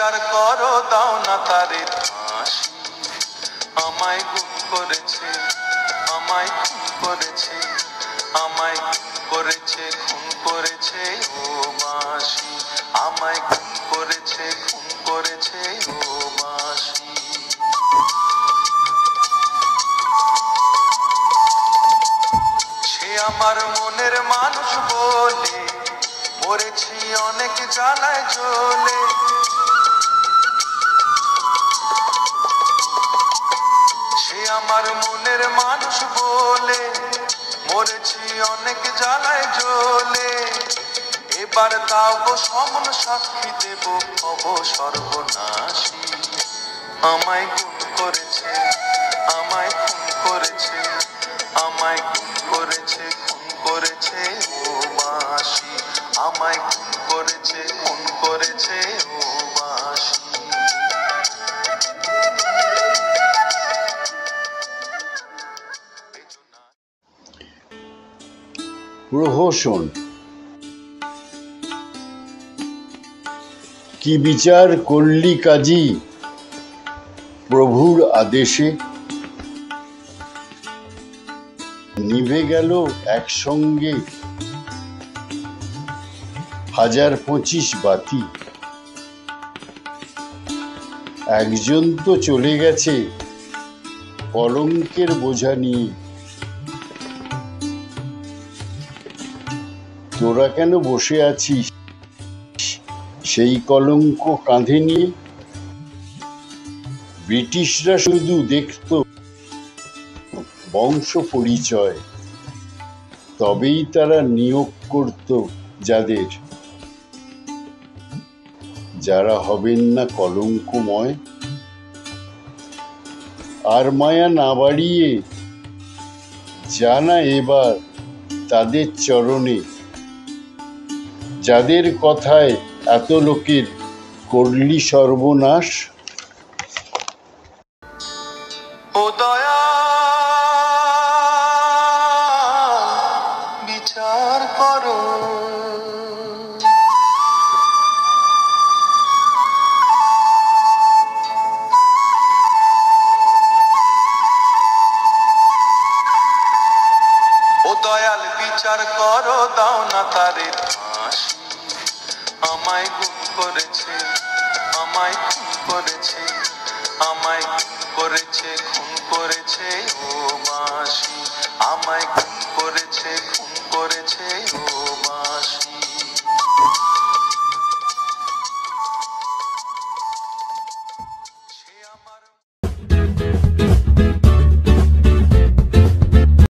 বিচার করো, দাও না তারে ফাঁসি। আমায় গুম করেছে, আমায় খুন করেছে, আমায় গুম করেছে, খুন করেছে ও বাঁশি। আমায় গুম করেছে, খুন করেছে ও বাঁশি। সে আমার মনের মানুষ বলে মরেছি অনেক জ্বালায় জ্বলে। সে আমার মনের মানুষ বলে মরেছি অনেক জ্বালায় জ্বলে। এবার তাও সমন সাক্ষী দেব, হব সর্বনাশী। আমায় গুম করেছে, আমায় খুন করেছে, আমায় গুম করেছে, খুন করেছে ও বাঁশি। আমায় গুম করেছে, খুন করেছে ও বাঁশি। প্রহসন। কি বিচার করলি কাজী প্রভুর আদেশে, নিভে গেল একসঙ্গে 1025 বাতি। একজন তো চলে গেছে কলঙ্কের বোঝা নিয়ে, তোরা কেন বসে আছিস সেই কলঙ্ক কাঁধে নিয়ে? ব্রিটিশরা শুধু দেখত বংশ পরিচয়, তবেই তারা নিয়োগ করত যাদের, যারা হবেন না কলঙ্কময়। আর মায়া না বাড়িয়ে জানা এবার তাদের চরণে, যাদের কথায় এত লোকের করলি সর্বনাশ। ও দয়া বিচার করো, ও দয়াল বিচার করো, দাও না তারে ফাঁসি। আমায় গুম করেছে, আমায় খুন করেছে, আমায় গুম করেছে, খুন করেছে ও বাঁশি। আমায় গুম করেছে, খুন